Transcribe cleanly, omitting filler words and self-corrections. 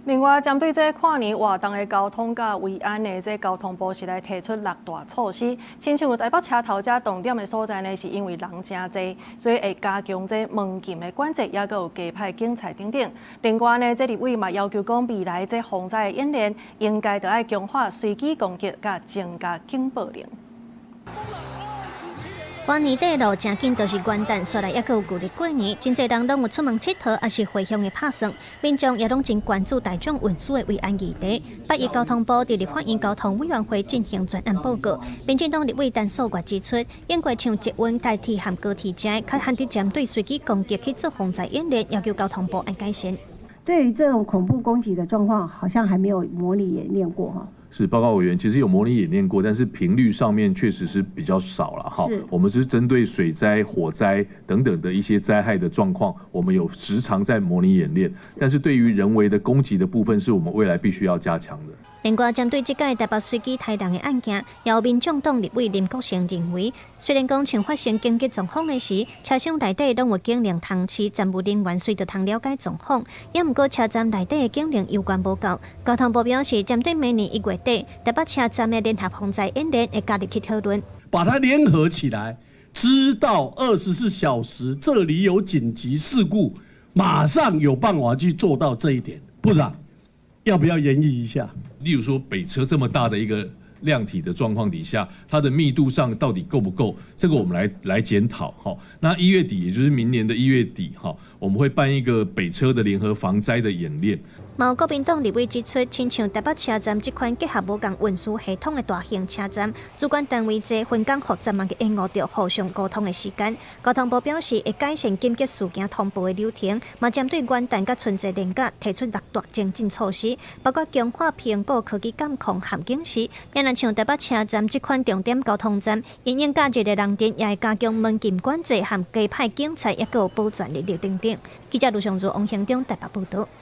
另外，针对这跨年活动的交通甲维安的这交通部是来提出6大措施，亲像台北车头这重点的所在呢，是因为人真多，所以会加强这门禁的管制，也佮有加派警察等等。另外呢，这立委嘛要求讲，未来这防灾的演练应该就要强化随机攻击，甲增加警报令。 跨年底路正紧，就是元旦，刷来也佮有旧历过年，真侪人拢有出门佚佗，也是回乡的拍算。民众也拢真关注大众运输的维安议题。8月交通部伫立法院交通委员会进行专案报告，民进党立委陈素月指出，应该像捷运代替和高铁站，较限制针对随机攻击去做防灾演练，要求交通部按改善。对于这种恐怖攻击的状况，好像还没有模拟演练过哈。 是报告委员，其实有模拟演练过，但是频率上面确实是比较少了哈。我们是针对水灾、火灾等等的一些灾害的状况，我们有时常在模拟演练，但是对于人为的攻击的部分，是我们未来必须要加强的。 另外，针对这届台北随机台人的案件，也有民众党立委林国成认为，虽然讲像发生紧急状况的时，车厢内底拢有警铃通知站务人员随着通了解状况，也毋过车站内底的警铃有关无够。交通部表示，针对明年1月底台北车站的联合防灾演练，会加入去讨论，把它联合起来，知道24小时这里有紧急事故，马上有办法去做到这一点，部长。 要不要研议一下？例如说，北车这么大的一个量体的状况底下，它的密度上到底够不够？这个我们来检讨哈。那1月底，也就是明年的1月底哈，我们会办一个北车的联合防灾的演练。 毛国民党立委指出，亲像台北车站这款结合无共运输系统的大型车站，主管单位侪分工复杂，嘛去延误着互相沟通的时间。交通部表示，会改善紧急事件通报的流程，嘛针对元旦甲春节连假提出6大精进措施，包括强化评估科技监控和警示，也若像台北车站这款重点交通站，因应假日的人潮，也会加强门禁管制和加派警察，也有保全力量等等。记者卢尚祖、王兴忠台北报道。